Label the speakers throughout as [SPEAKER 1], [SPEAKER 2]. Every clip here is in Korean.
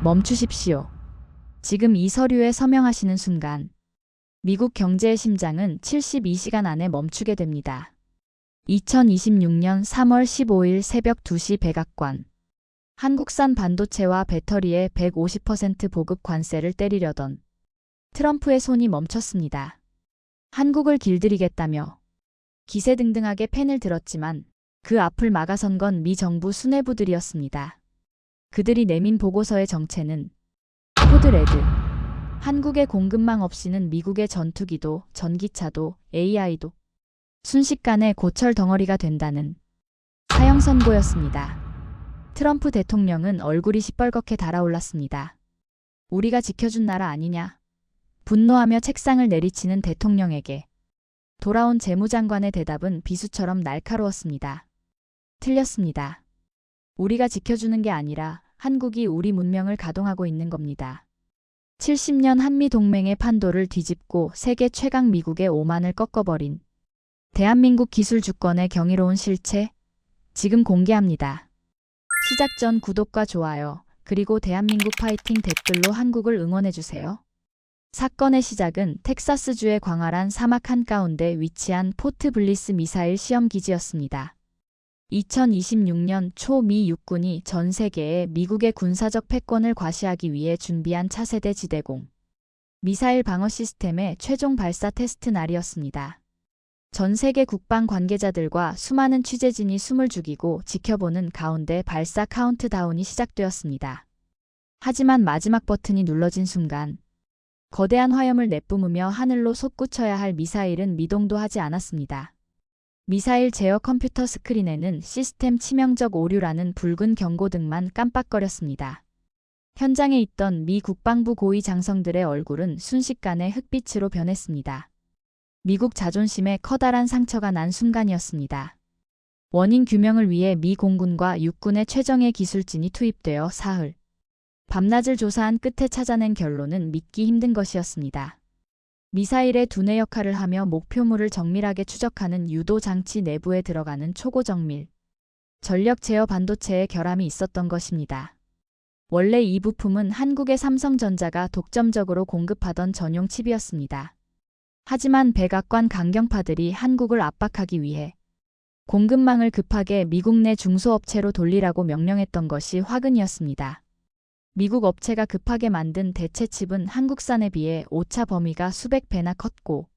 [SPEAKER 1] 멈추십시오. 지금 이 서류에 서명하시는 순간 미국 경제의 심장은 72시간 안에 멈추게 됩니다. 2026년 3월 15일 새벽 2시 백악관. 한국산 반도체와 배터리에 150% 보급 관세를 때리려던 트럼프의 손이 멈췄습니다. 한국을 길들이겠다며 기세등등하게 펜을 들었지만 그 앞을 막아선 건 미 정부 수뇌부들이었습니다. 그들이 내민 보고서의 정체는 코드 레드. 한국의 공급망 없이는 미국의 전투기도, 전기차도, AI도 순식간에 고철 덩어리가 된다는 사형 선고였습니다. 트럼프 대통령은 얼굴이 시뻘겋게 달아올랐습니다. 우리가 지켜준 나라 아니냐? 분노하며 책상을 내리치는 대통령에게 돌아온 재무장관의 대답은 비수처럼 날카로웠습니다. 틀렸습니다. 우리가 지켜주는 게 아니라 한국이 우리 문명을 가동하고 있는 겁니다. 70년 한미동맹의 판도를 뒤집고 세계 최강 미국의 오만을 꺾어버린 대한민국 기술 주권의 경이로운 실체, 지금 공개합니다. 시작 전 구독과 좋아요, 그리고 대한민국 파이팅 댓글로 한국을 응원해주세요. 사건의 시작은 텍사스주의 광활한 사막 한가운데 위치한 포트 블리스 미사일 시험기지였습니다. 2026년 초 미 육군이 전 세계에 미국의 군사적 패권을 과시하기 위해 준비한 차세대 지대공 미사일 방어 시스템의 최종 발사 테스트 날이었습니다. 전 세계 국방 관계자들과 수많은 취재진이 숨을 죽이고 지켜보는 가운데 발사 카운트다운이 시작되었습니다. 하지만 마지막 버튼이 눌러진 순간 거대한 화염을 내뿜으며 하늘로 솟구쳐야 할 미사일은 미동도 하지 않았습니다. 미사일 제어 컴퓨터 스크린에는 시스템 치명적 오류라는 붉은 경고등만 깜빡거렸습니다. 현장에 있던 미 국방부 고위 장성들의 얼굴은 순식간에 흑빛으로 변했습니다. 미국 자존심에 커다란 상처가 난 순간이었습니다. 원인 규명을 위해 미 공군과 육군의 최정예 기술진이 투입되어 사흘 밤낮을 조사한 끝에 찾아낸 결론은 믿기 힘든 것이었습니다. 미사일의 두뇌 역할을 하며 목표물을 정밀하게 추적하는 유도 장치 내부에 들어가는 초고정밀 전력 제어 반도체의 결함이 있었던 것입니다. 원래 이 부품은 한국의 삼성전자가 독점적으로 공급하던 전용 칩이었습니다. 하지만 백악관 강경파들이 한국을 압박하기 위해 공급망을 급하게 미국 내 중소업체로 돌리라고 명령했던 것이 화근이었습니다. 미국 업체가 급하게 만든 대체 칩은 한국산에 비해 오차 범위가 수백 배나 컸고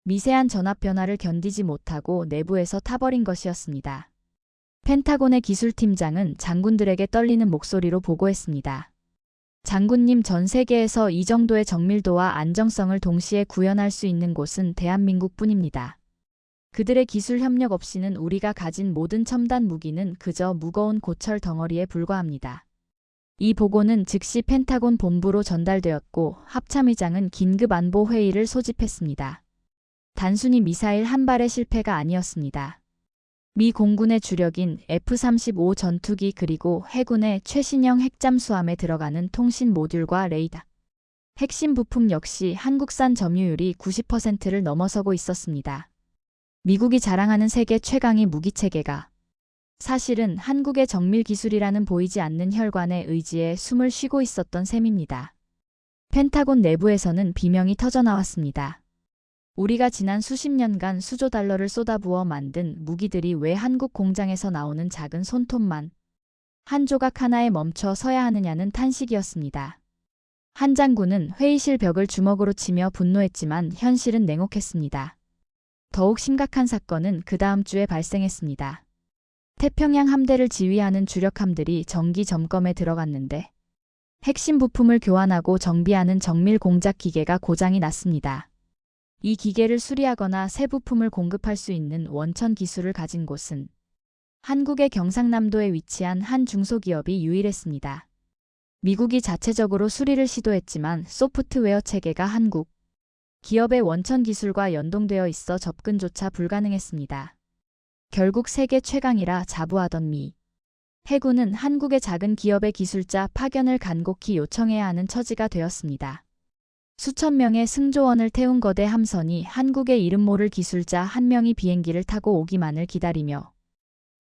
[SPEAKER 1] 미세한 전압 변화를 견디지 못하고 내부에서 타버린 것이었습니다. 펜타곤의 기술팀장은 장군들에게 떨리는 목소리로 보고했습니다. 장군님, 전 세계에서 이 정도의 정밀도와 안정성을 동시에 구현할 수 있는 곳은 대한민국뿐입니다. 그들의 기술 협력 없이는 우리가 가진 모든 첨단 무기는 그저 무거운 고철 덩어리에 불과합니다. 이 보고는 즉시 펜타곤 본부로 전달되었고 합참의장은 긴급 안보 회의를 소집했습니다. 단순히 미사일 한 발의 실패가 아니었습니다. 미 공군의 주력인 F-35 전투기 그리고 해군의 최신형 핵잠수함에 들어가는 통신 모듈과 레이더, 핵심 부품 역시 한국산 점유율이 90%를 넘어서고 있었습니다. 미국이 자랑하는 세계 최강의 무기체계가 사실은 한국의 정밀 기술이라는 보이지 않는 혈관의 의지에 숨을 쉬고 있었던 셈입니다. 펜타곤 내부에서는 비명이 터져나왔습니다. 우리가 지난 수십 년간 수조 달러를 쏟아부어 만든 무기들이 왜 한국 공장에서 나오는 작은 손톱만 한 조각 하나에 멈춰 서야 하느냐는 탄식이었습니다. 한 장군은 회의실 벽을 주먹으로 치며 분노했지만 현실은 냉혹했습니다. 더욱 심각한 사건은 그 다음 주에 발생했습니다. 태평양 함대를 지휘하는 주력함들이 정기 점검에 들어갔는데 핵심 부품을 교환하고 정비하는 정밀 공작 기계가 고장이 났습니다. 이 기계를 수리하거나 새 부품을 공급할 수 있는 원천 기술을 가진 곳은 한국의 경상남도에 위치한 한 중소기업이 유일했습니다. 미국이 자체적으로 수리를 시도했지만 소프트웨어 체계가 한국 기업의 원천 기술과 연동되어 있어 접근조차 불가능했습니다. 결국 세계 최강이라 자부하던 미 해군은 한국의 작은 기업의 기술자 파견을 간곡히 요청해야 하는 처지가 되었습니다. 수천 명의 승조원을 태운 거대 함선이 한국의 이름 모를 기술자 한 명이 비행기를 타고 오기만을 기다리며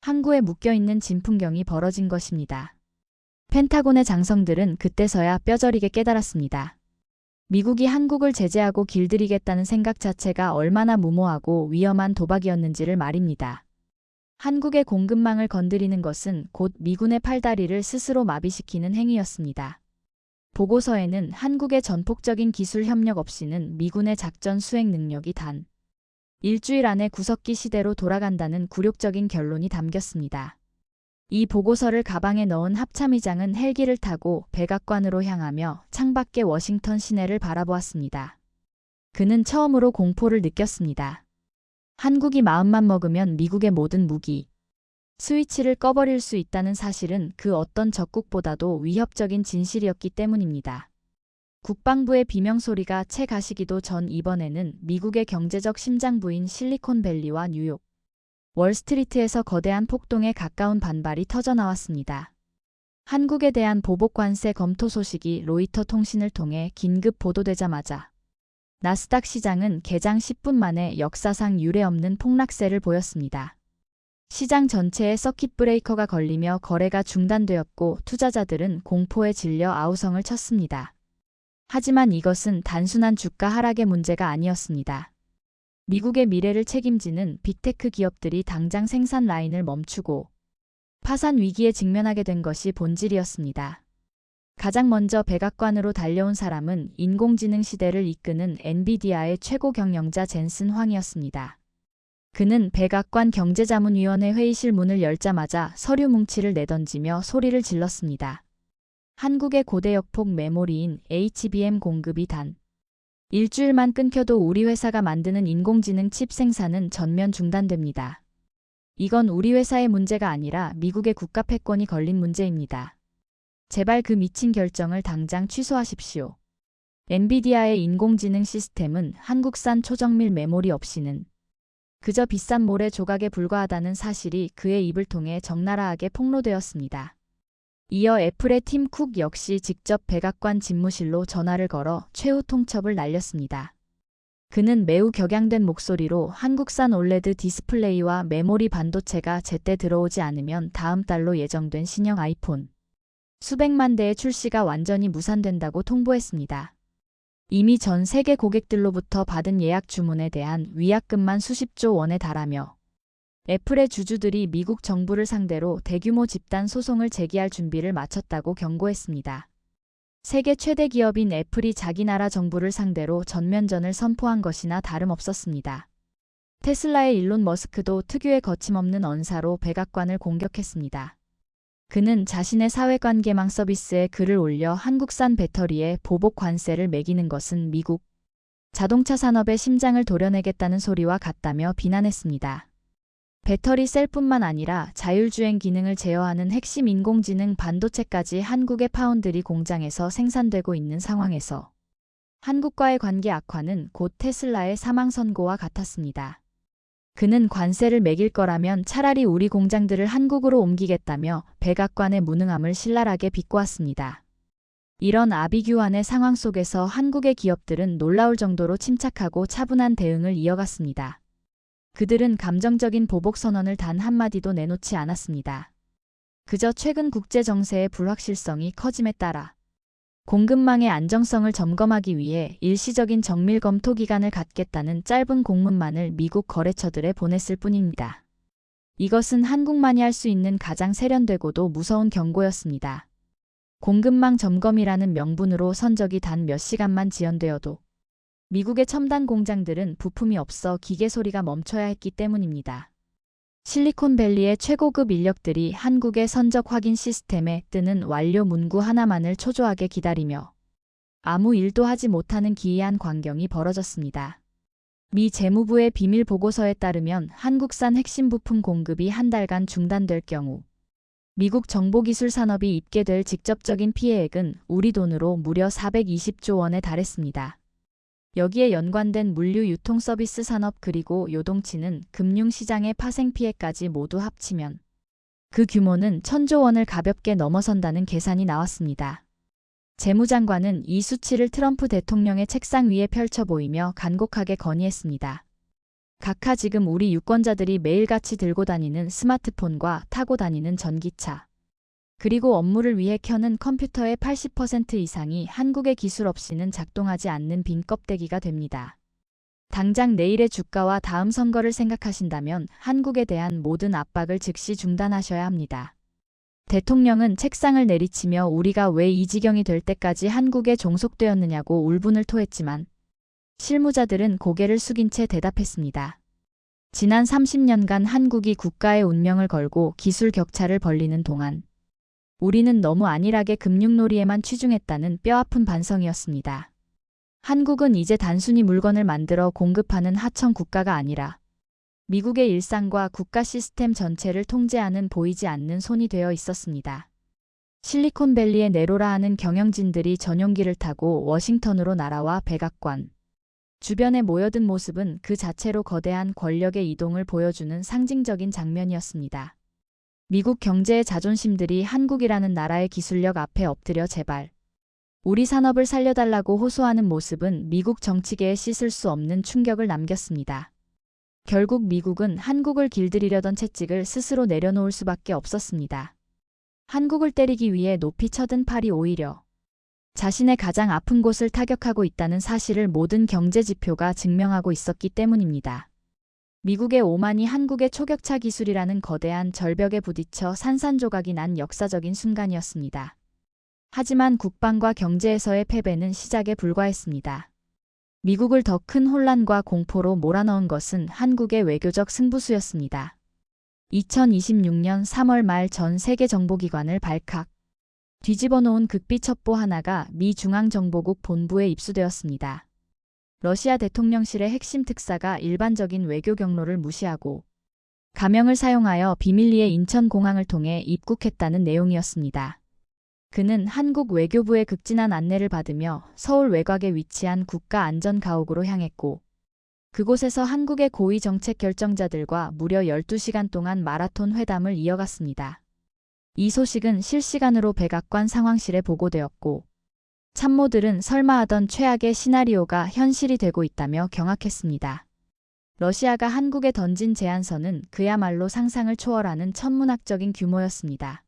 [SPEAKER 1] 항구에 묶여있는 진풍경이 벌어진 것입니다. 펜타곤의 장성들은 그때서야 뼈저리게 깨달았습니다. 미국이 한국을 제재하고 길들이겠다는 생각 자체가 얼마나 무모하고 위험한 도박이었는지를 말입니다. 한국의 공급망을 건드리는 것은 곧 미군의 팔다리를 스스로 마비시키는 행위였습니다. 보고서에는 한국의 전폭적인 기술 협력 없이는 미군의 작전 수행 능력이 단 일주일 안에 구석기 시대로 돌아간다는 굴욕적인 결론이 담겼습니다. 이 보고서를 가방에 넣은 합참의장은 헬기를 타고 백악관으로 향하며 창밖의 워싱턴 시내를 바라보았습니다. 그는 처음으로 공포를 느꼈습니다. 한국이 마음만 먹으면 미국의 모든 무기, 스위치를 꺼버릴 수 있다는 사실은 그 어떤 적국보다도 위협적인 진실이었기 때문입니다. 국방부의 비명소리가 채 가시기도 전 이번에는 미국의 경제적 심장부인 실리콘밸리와 뉴욕, 월스트리트에서 거대한 폭동에 가까운 반발이 터져나왔습니다. 한국에 대한 보복 관세 검토 소식이 로이터 통신을 통해 긴급 보도되자마자 나스닥 시장은 개장 10분 만에 역사상 유례없는 폭락세를 보였습니다. 시장 전체에 서킷 브레이커가 걸리며 거래가 중단되었고 투자자들은 공포에 질려 아우성을 쳤습니다. 하지만 이것은 단순한 주가 하락의 문제가 아니었습니다. 미국의 미래를 책임지는 빅테크 기업들이 당장 생산 라인을 멈추고 파산 위기에 직면하게 된 것이 본질이었습니다. 가장 먼저 백악관으로 달려온 사람은 인공지능 시대를 이끄는 엔비디아의 최고 경영자 젠슨 황이었습니다. 그는 백악관 경제자문위원회 회의실 문을 열자마자 서류 뭉치를 내던지며 소리를 질렀습니다. 한국의 고대역폭 메모리인 HBM 공급이 단 일주일만 끊겨도 우리 회사가 만드는 인공지능 칩 생산은 전면 중단됩니다. 이건 우리 회사의 문제가 아니라 미국의 국가 패권이 걸린 문제입니다. 제발 그 미친 결정을 당장 취소하십시오. 엔비디아의 인공지능 시스템은 한국산 초정밀 메모리 없이는 그저 비싼 모래 조각에 불과하다는 사실이 그의 입을 통해 적나라하게 폭로되었습니다. 이어 애플의 팀 쿡 역시 직접 백악관 집무실로 전화를 걸어 최후 통첩을 날렸습니다. 그는 매우 격양된 목소리로 한국산 올레드 디스플레이와 메모리 반도체가 제때 들어오지 않으면 다음 달로 예정된 신형 아이폰 수백만 대의 출시가 완전히 무산된다고 통보했습니다. 이미 전 세계 고객들로부터 받은 예약 주문에 대한 위약금만 수십조 원에 달하며 애플의 주주들이 미국 정부를 상대로 대규모 집단 소송을 제기할 준비를 마쳤다고 경고했습니다. 세계 최대 기업인 애플이 자기 나라 정부를 상대로 전면전을 선포한 것이나 다름없었습니다. 테슬라의 일론 머스크도 특유의 거침없는 언사로 백악관을 공격했습니다. 그는 자신의 사회관계망 서비스에 글을 올려 한국산 배터리에 보복 관세를 매기는 것은 미국 자동차 산업의 심장을 도려내겠다는 소리와 같다며 비난했습니다. 배터리 셀뿐만 아니라 자율주행 기능을 제어하는 핵심 인공지능 반도체까지 한국의 파운드리 공장에서 생산되고 있는 상황에서 한국과의 관계 악화는 곧 테슬라의 사망 선고와 같았습니다. 그는 관세를 매길 거라면 차라리 우리 공장들을 한국으로 옮기겠다며 백악관의 무능함을 신랄하게 비꼬았습니다. 이런 아비규환의 상황 속에서 한국의 기업들은 놀라울 정도로 침착하고 차분한 대응을 이어갔습니다. 그들은 감정적인 보복 선언을 단 한마디도 내놓지 않았습니다. 그저 최근 국제 정세의 불확실성이 커짐에 따라 공급망의 안정성을 점검하기 위해 일시적인 정밀 검토 기간을 갖겠다는 짧은 공문만을 미국 거래처들에 보냈을 뿐입니다. 이것은 한국만이 할 수 있는 가장 세련되고도 무서운 경고였습니다. 공급망 점검이라는 명분으로 선적이 단 몇 시간만 지연되어도 미국의 첨단 공장들은 부품이 없어 기계 소리가 멈춰야 했기 때문입니다. 실리콘밸리의 최고급 인력들이 한국의 선적 확인 시스템에 뜨는 완료 문구 하나만을 초조하게 기다리며 아무 일도 하지 못하는 기이한 광경이 벌어졌습니다. 미 재무부의 비밀 보고서에 따르면 한국산 핵심 부품 공급이 한 달간 중단될 경우 미국 정보기술 산업이 입게 될 직접적인 피해액은 우리 돈으로 무려 420조 원에 달했습니다. 여기에 연관된 물류 유통 서비스 산업 그리고 요동치는 금융시장의 파생 피해까지 모두 합치면 그 규모는 1000조 원을 가볍게 넘어선다는 계산이 나왔습니다. 재무장관은 이 수치를 트럼프 대통령의 책상 위에 펼쳐 보이며 간곡하게 건의했습니다. 각하 지금 우리 유권자들이 매일같이 들고 다니는 스마트폰과 타고 다니는 전기차, 그리고 업무를 위해 켜는 컴퓨터의 80% 이상이 한국의 기술 없이는 작동하지 않는 빈 껍데기가 됩니다. 당장 내일의 주가와 다음 선거를 생각하신다면 한국에 대한 모든 압박을 즉시 중단하셔야 합니다. 대통령은 책상을 내리치며 우리가 왜 이 지경이 될 때까지 한국에 종속되었느냐고 울분을 토했지만 실무자들은 고개를 숙인 채 대답했습니다. 지난 30년간 한국이 국가의 운명을 걸고 기술 격차를 벌리는 동안 우리는 너무 안일하게 금융놀이에만 치중했다는 뼈아픈 반성이었습니다. 한국은 이제 단순히 물건을 만들어 공급하는 하청 국가가 아니라 미국의 일상과 국가 시스템 전체를 통제하는 보이지 않는 손이 되어 있었습니다. 실리콘밸리의 네로라 하는 경영진들이 전용기를 타고 워싱턴으로 날아와 백악관 주변에 모여든 모습은 그 자체로 거대한 권력의 이동을 보여주는 상징적인 장면이었습니다. 미국 경제의 자존심들이 한국이라는 나라의 기술력 앞에 엎드려 제발 우리 산업을 살려달라고 호소하는 모습은 미국 정치계에 씻을 수 없는 충격을 남겼습니다. 결국 미국은 한국을 길들이려던 채찍을 스스로 내려놓을 수밖에 없었습니다. 한국을 때리기 위해 높이 쳐든 팔이 오히려 자신의 가장 아픈 곳을 타격하고 있다는 사실을 모든 경제 지표가 증명하고 있었기 때문입니다. 미국의 오만이 한국의 초격차 기술이라는 거대한 절벽에 부딪혀 산산조각이 난 역사적인 순간이었습니다. 하지만 국방과 경제에서의 패배는 시작에 불과했습니다. 미국을 더 큰 혼란과 공포로 몰아넣은 것은 한국의 외교적 승부수였습니다. 2026년 3월 말 전 세계 정보기관을 발칵 뒤집어 놓은 극비 첩보 하나가 미 중앙정보국 본부에 입수되었습니다. 러시아 대통령실의 핵심 특사가 일반적인 외교 경로를 무시하고 가명을 사용하여 비밀리에 인천공항을 통해 입국했다는 내용이었습니다. 그는 한국 외교부의 극진한 안내를 받으며 서울 외곽에 위치한 국가안전가옥으로 향했고 그곳에서 한국의 고위 정책 결정자들과 무려 12시간 동안 마라톤 회담을 이어갔습니다. 이 소식은 실시간으로 백악관 상황실에 보고되었고 참모들은 설마 하던 최악의 시나리오가 현실이 되고 있다며 경악했습니다. 러시아가 한국에 던진 제안서는 그야말로 상상을 초월하는 천문학적인 규모였습니다.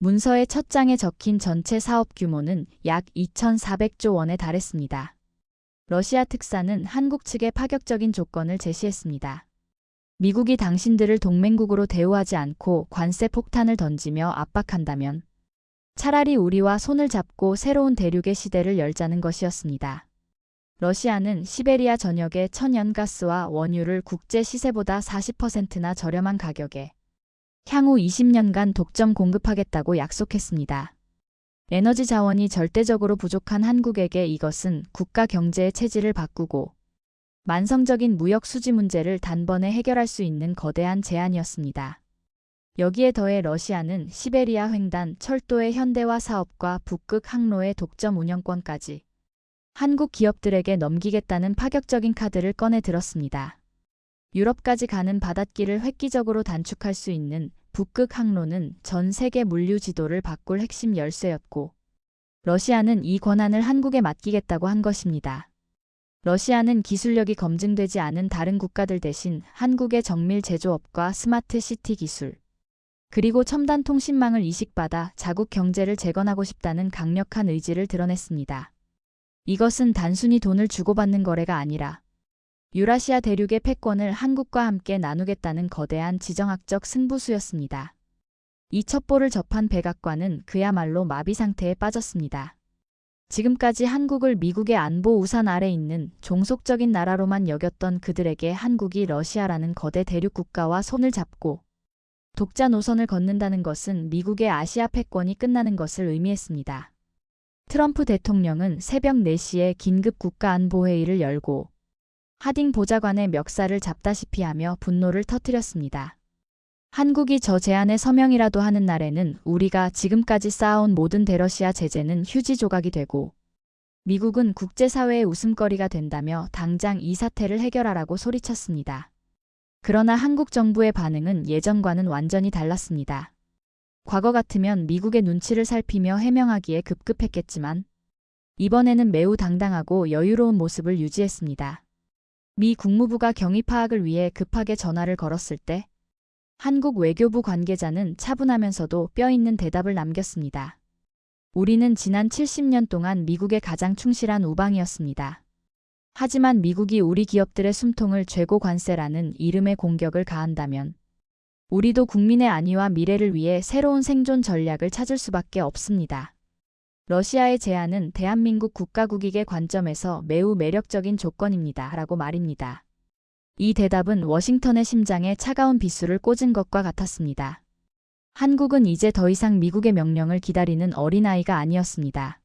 [SPEAKER 1] 문서의 첫 장에 적힌 전체 사업 규모는 약 2,400조 원에 달했습니다. 러시아 특사는 한국 측에 파격적인 조건을 제시했습니다. 미국이 당신들을 동맹국으로 대우하지 않고 관세 폭탄을 던지며 압박한다면 차라리 우리와 손을 잡고 새로운 대륙의 시대를 열자는 것이었습니다. 러시아는 시베리아 전역의 천연가스와 원유를 국제 시세보다 40%나 저렴한 가격에 향후 20년간 독점 공급하겠다고 약속했습니다. 에너지 자원이 절대적으로 부족한 한국에게 이것은 국가 경제의 체질을 바꾸고 만성적인 무역 수지 문제를 단번에 해결할 수 있는 거대한 제안이었습니다. 여기에 더해 러시아는 시베리아 횡단 철도의 현대화 사업과 북극 항로의 독점 운영권까지 한국 기업들에게 넘기겠다는 파격적인 카드를 꺼내 들었습니다. 유럽까지 가는 바닷길을 획기적으로 단축할 수 있는 북극 항로는 전 세계 물류 지도를 바꿀 핵심 열쇠였고 러시아는 이 권한을 한국에 맡기겠다고 한 것입니다. 러시아는 기술력이 검증되지 않은 다른 국가들 대신 한국의 정밀 제조업과 스마트 시티 기술, 그리고 첨단 통신망을 이식받아 자국 경제를 재건하고 싶다는 강력한 의지를 드러냈습니다. 이것은 단순히 돈을 주고받는 거래가 아니라 유라시아 대륙의 패권을 한국과 함께 나누겠다는 거대한 지정학적 승부수였습니다. 이 첩보를 접한 백악관은 그야말로 마비 상태에 빠졌습니다. 지금까지 한국을 미국의 안보 우산 아래 있는 종속적인 나라로만 여겼던 그들에게 한국이 러시아라는 거대 대륙 국가와 손을 잡고 독자 노선을 걷는다는 것은 미국의 아시아 패권이 끝나는 것을 의미했습니다. 트럼프 대통령은 새벽 4시에 긴급 국가안보회의를 열고 하딩 보좌관의 멱살을 잡다시피 하며 분노를 터뜨렸습니다. 한국이 저 제안에 서명이라도 하는 날에는 우리가 지금까지 쌓아온 모든 대러시아 제재는 휴지 조각이 되고 미국은 국제사회의 웃음거리가 된다며 당장 이 사태를 해결하라고 소리쳤습니다. 그러나 한국 정부의 반응은 예전과는 완전히 달랐습니다. 과거 같으면 미국의 눈치를 살피며 해명하기에 급급했겠지만 이번에는 매우 당당하고 여유로운 모습을 유지했습니다. 미 국무부가 경위 파악을 위해 급하게 전화를 걸었을 때 한국 외교부 관계자는 차분하면서도 뼈있는 대답을 남겼습니다. 우리는 지난 70년 동안 미국에 가장 충실한 우방이었습니다. 하지만 미국이 우리 기업들의 숨통을 쥐고 관세라는 이름의 공격을 가한다면 우리도 국민의 안위와 미래를 위해 새로운 생존 전략을 찾을 수밖에 없습니다. 러시아의 제안은 대한민국 국가국익의 관점에서 매우 매력적인 조건입니다. 라고 말입니다. 이 대답은 워싱턴의 심장에 차가운 비수를 꽂은 것과 같았습니다. 한국은 이제 더 이상 미국의 명령을 기다리는 어린아이가 아니었습니다.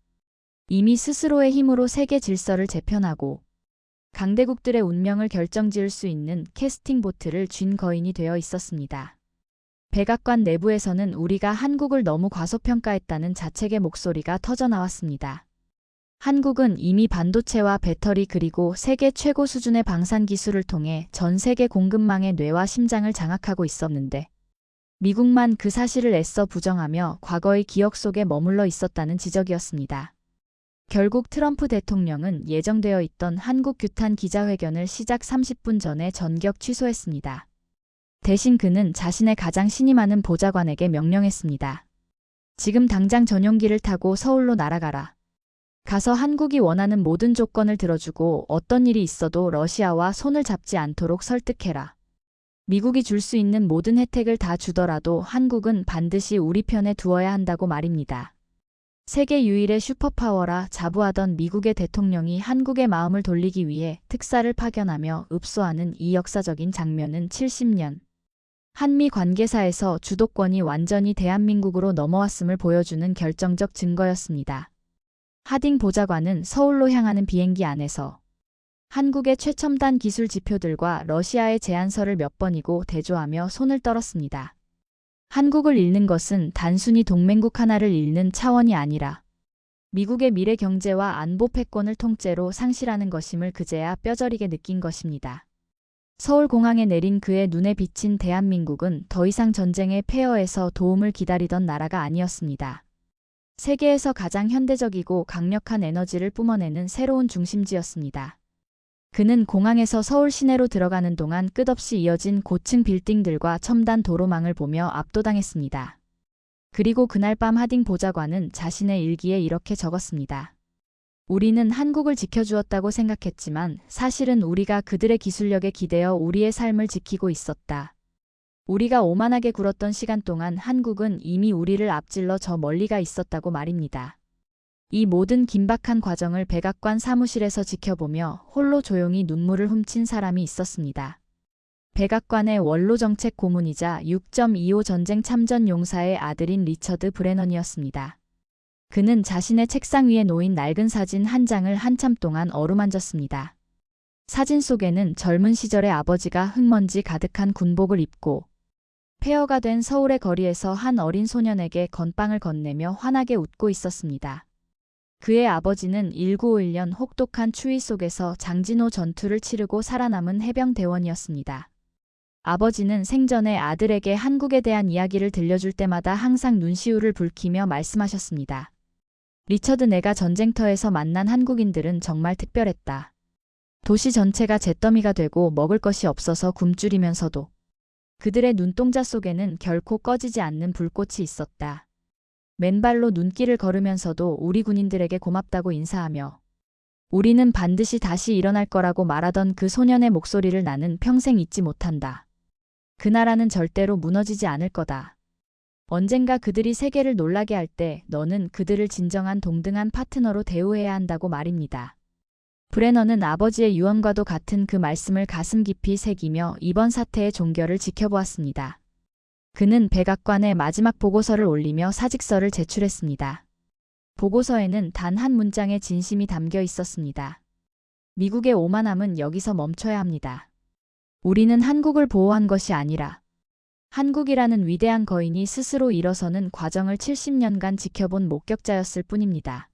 [SPEAKER 1] 이미 스스로의 힘으로 세계 질서를 재편하고 강대국들의 운명을 결정지을 수 있는 캐스팅 보트를 쥔 거인이 되어 있었습니다. 백악관 내부에서는 우리가 한국을 너무 과소평가했다는 자책의 목소리가 터져나왔습니다. 한국은 이미 반도체와 배터리 그리고 세계 최고 수준의 방산 기술을 통해 전 세계 공급망의 뇌와 심장을 장악하고 있었는데 미국만 그 사실을 애써 부정하며 과거의 기억 속에 머물러 있었다는 지적이었습니다. 결국 트럼프 대통령은 예정되어 있던 한국 규탄 기자회견을 시작 30분 전에 전격 취소했습니다. 대신 그는 자신의 가장 신이 많은 보좌관에게 명령했습니다. 지금 당장 전용기를 타고 서울로 날아가라. 가서 한국이 원하는 모든 조건을 들어주고 어떤 일이 있어도 러시아와 손을 잡지 않도록 설득해라. 미국이 줄 수 있는 모든 혜택을 다 주더라도 한국은 반드시 우리 편에 두어야 한다고 말입니다. 세계 유일의 슈퍼파워라 자부하던 미국의 대통령이 한국의 마음을 돌리기 위해 특사를 파견하며 읍소하는 이 역사적인 장면은 70년 한미 관계사에서 주도권이 완전히 대한민국으로 넘어왔음을 보여주는 결정적 증거였습니다. 하딩 보좌관은 서울로 향하는 비행기 안에서 한국의 최첨단 기술 지표들과 러시아의 제안서를 몇 번이고 대조하며 손을 떨었습니다. 한국을 잃는 것은 단순히 동맹국 하나를 잃는 차원이 아니라 미국의 미래 경제와 안보 패권을 통째로 상실하는 것임을 그제야 뼈저리게 느낀 것입니다. 서울공항에 내린 그의 눈에 비친 대한민국은 더 이상 전쟁의 폐허에서 도움을 기다리던 나라가 아니었습니다. 세계에서 가장 현대적이고 강력한 에너지를 뿜어내는 새로운 중심지였습니다. 그는 공항에서 서울 시내로 들어가는 동안 끝없이 이어진 고층 빌딩들과 첨단 도로망을 보며 압도당했습니다. 그리고 그날 밤 하딩 보좌관은 자신의 일기에 이렇게 적었습니다. 우리는 한국을 지켜주었다고 생각했지만 사실은 우리가 그들의 기술력에 기대어 우리의 삶을 지키고 있었다. 우리가 오만하게 굴었던 시간 동안 한국은 이미 우리를 앞질러 저 멀리가 있었다고 말입니다. 이 모든 긴박한 과정을 백악관 사무실에서 지켜보며 홀로 조용히 눈물을 훔친 사람이 있었습니다. 백악관의 원로정책 고문이자 6.25 전쟁 참전 용사의 아들인 리처드 브레넌이었습니다. 그는 자신의 책상 위에 놓인 낡은 사진 한 장을 한참 동안 어루만졌습니다. 사진 속에는 젊은 시절의 아버지가 흙먼지 가득한 군복을 입고 폐허가 된 서울의 거리에서 한 어린 소년에게 건빵을 건네며 환하게 웃고 있었습니다. 그의 아버지는 1951년 혹독한 추위 속에서 장진호 전투를 치르고 살아남은 해병대원이었습니다. 아버지는 생전에 아들에게 한국에 대한 이야기를 들려줄 때마다 항상 눈시울을 붉히며 말씀하셨습니다. 리처드, 내가 전쟁터에서 만난 한국인들은 정말 특별했다. 도시 전체가 잿더미가 되고 먹을 것이 없어서 굶주리면서도 그들의 눈동자 속에는 결코 꺼지지 않는 불꽃이 있었다. 맨발로 눈길을 걸으면서도 우리 군인들에게 고맙다고 인사하며 우리는 반드시 다시 일어날 거라고 말하던 그 소년의 목소리를 나는 평생 잊지 못한다. 그 나라는 절대로 무너지지 않을 거다. 언젠가 그들이 세계를 놀라게 할 때 너는 그들을 진정한 동등한 파트너로 대우해야 한다고 말입니다. 브레넌은 아버지의 유언과도 같은 그 말씀을 가슴 깊이 새기며 이번 사태의 종결을 지켜보았습니다. 그는 백악관에 마지막 보고서를 올리며 사직서를 제출했습니다. 보고서에는 단 한 문장의 진심이 담겨 있었습니다. 미국의 오만함은 여기서 멈춰야 합니다. 우리는 한국을 보호한 것이 아니라 한국이라는 위대한 거인이 스스로 일어서는 과정을 70년간 지켜본 목격자였을 뿐입니다.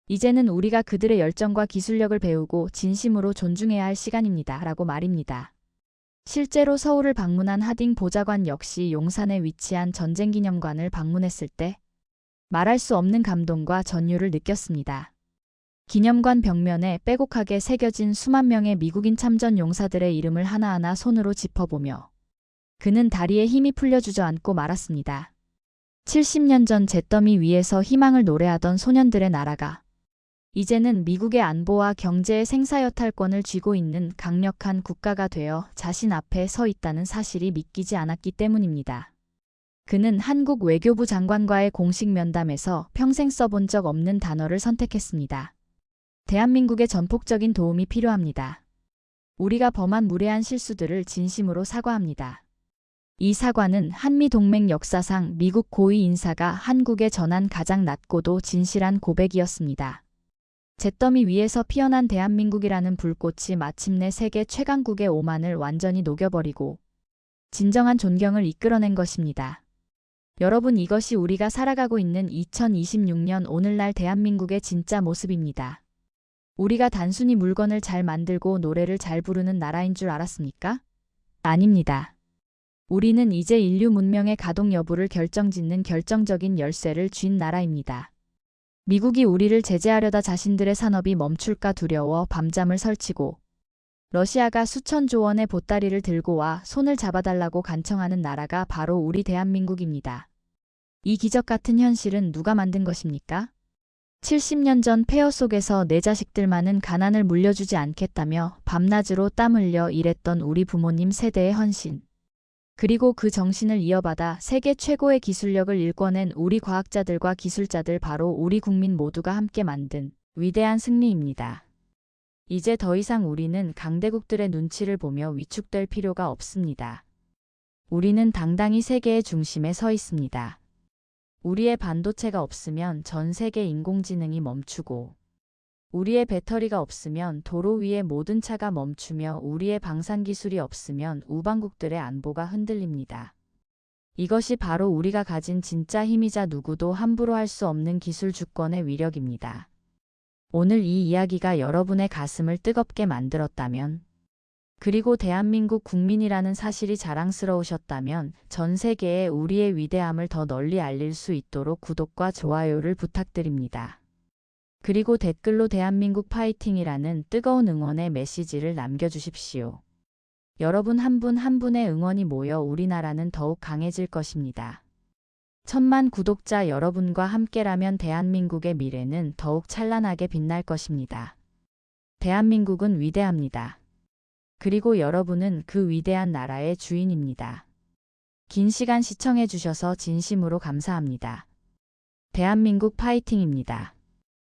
[SPEAKER 1] 이제는 우리가 그들의 열정과 기술력을 배우고 진심으로 존중해야 할 시간입니다. 라고 말입니다. 실제로 서울을 방문한 하딩 보좌관 역시 용산에 위치한 전쟁기념관을 방문했을 때 말할 수 없는 감동과 전율을 느꼈습니다. 기념관 벽면에 빼곡하게 새겨진 수만 명의 미국인 참전 용사들의 이름을 하나하나 손으로 짚어보며 그는 다리에 힘이 풀려 주저앉고 말았습니다. 70년 전 잿더미 위에서 희망을 노래하던 소년들의 나라가 이제는 미국의 안보와 경제의 생사여탈권을 쥐고 있는 강력한 국가가 되어 자신 앞에 서 있다는 사실이 믿기지 않았기 때문입니다. 그는 한국 외교부 장관과의 공식 면담에서 평생 써본 적 없는 단어를 선택했습니다. 대한민국의 전폭적인 도움이 필요합니다. 우리가 범한 무례한 실수들을 진심으로 사과합니다. 이 사과는 한미동맹 역사상 미국 고위 인사가 한국에 전한 가장 낮고도 진실한 고백이었습니다. 잿더미 위에서 피어난 대한민국이라는 불꽃이 마침내 세계 최강국의 오만을 완전히 녹여버리고 진정한 존경을 이끌어낸 것입니다. 여러분, 이것이 우리가 살아가고 있는 2026년 오늘날 대한민국의 진짜 모습입니다. 우리가 단순히 물건을 잘 만들고 노래를 잘 부르는 나라인 줄 알았습니까? 아닙니다. 우리는 이제 인류 문명의 가동 여부를 결정짓는 결정적인 열쇠를 쥔 나라입니다. 미국이 우리를 제재하려다 자신들의 산업이 멈출까 두려워 밤잠을 설치고 러시아가 수천조 원의 보따리를 들고 와 손을 잡아달라고 간청하는 나라가 바로 우리 대한민국입니다. 이 기적 같은 현실은 누가 만든 것입니까? 70년 전 폐허 속에서 내 자식들만은 가난을 물려주지 않겠다며 밤낮으로 땀 흘려 일했던 우리 부모님 세대의 헌신. 그리고 그 정신을 이어받아 세계 최고의 기술력을 일궈낸 우리 과학자들과 기술자들, 바로 우리 국민 모두가 함께 만든 위대한 승리입니다. 이제 더 이상 우리는 강대국들의 눈치를 보며 위축될 필요가 없습니다. 우리는 당당히 세계의 중심에 서 있습니다. 우리의 반도체가 없으면 전 세계 인공지능이 멈추고, 우리의 배터리가 없으면 도로 위의 모든 차가 멈추며, 우리의 방산기술이 없으면 우방국들의 안보가 흔들립니다. 이것이 바로 우리가 가진 진짜 힘이자 누구도 함부로 할 수 없는 기술 주권의 위력입니다. 오늘 이 이야기가 여러분의 가슴을 뜨겁게 만들었다면, 그리고 대한민국 국민이라는 사실이 자랑스러우셨다면 전 세계에 우리의 위대함을 더 널리 알릴 수 있도록 구독과 좋아요를 부탁드립니다. 그리고 댓글로 대한민국 파이팅이라는 뜨거운 응원의 메시지를 남겨주십시오. 여러분 한 분 한 분의 응원이 모여 우리나라는 더욱 강해질 것입니다. 1000만 구독자 여러분과 함께라면 대한민국의 미래는 더욱 찬란하게 빛날 것입니다. 대한민국은 위대합니다. 그리고 여러분은 그 위대한 나라의 주인입니다. 긴 시간 시청해 주셔서 진심으로 감사합니다. 대한민국 파이팅입니다.